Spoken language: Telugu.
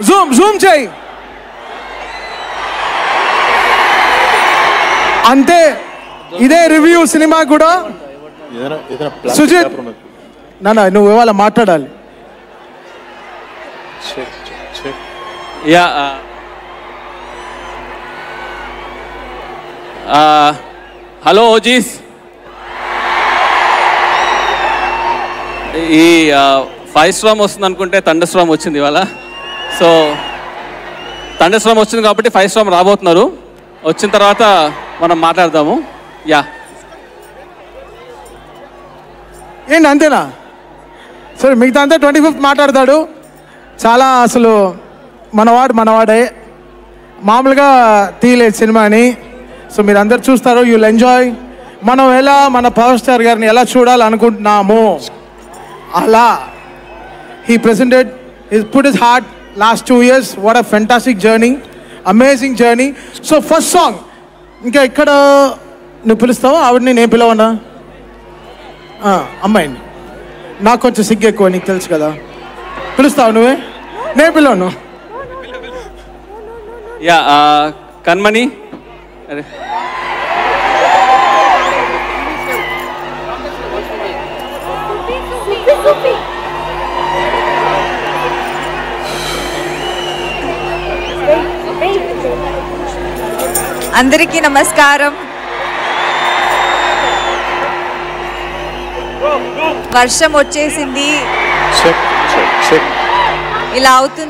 జూమ్ చేయి. అంతే, ఇదే రివ్యూ సినిమా కూడా. సుజిత్ నాన్న, నువ్వు ఇవాళ మాట్లాడాలి. Yeah, hello OGs. ఈ 5 స్టార్మ్ వస్తుంది అనుకుంటే థండర్ స్టార్మ్ వచ్చింది ఇవాళ. సో థండర్ స్టార్మ్ వచ్చింది కాబట్టి 5 స్టార్మ్ రాబోతున్నారు. వచ్చిన తర్వాత మనం మాట్లాడదాము. యా, ఏంటి అంతేనా? సరే, మిగతా అంతా 25th మాట్లాడతాడు. చాలా అసలు మనవాడే, మామూలుగా తీయలేదు సినిమాని. సో మీరు అందరు చూస్తారు, యూల్ ఎంజాయ్. మనం ఎలా మన పవర్ స్టార్ గారిని ఎలా చూడాలనుకుంటున్నాము అలా he presented, he put his heart last 2 years. What a fantastic journey, amazing journey. So first song, ఇంకా ఇక్కడ నువ్వు పిలుస్తావా ఆవిడని, నేను పిలవనా? అమ్మాయిని, నాకు కొంచెం సిగ్గు ఎక్కువ, నీకు తెలుసు కదా. పిలుస్తావు నువ్వే, నేను పిలవను. యా, కన్మణి. అరే అందరికీ నమస్కారం. వర్షం వచ్చేసింది, ఇలా అవుతుంది.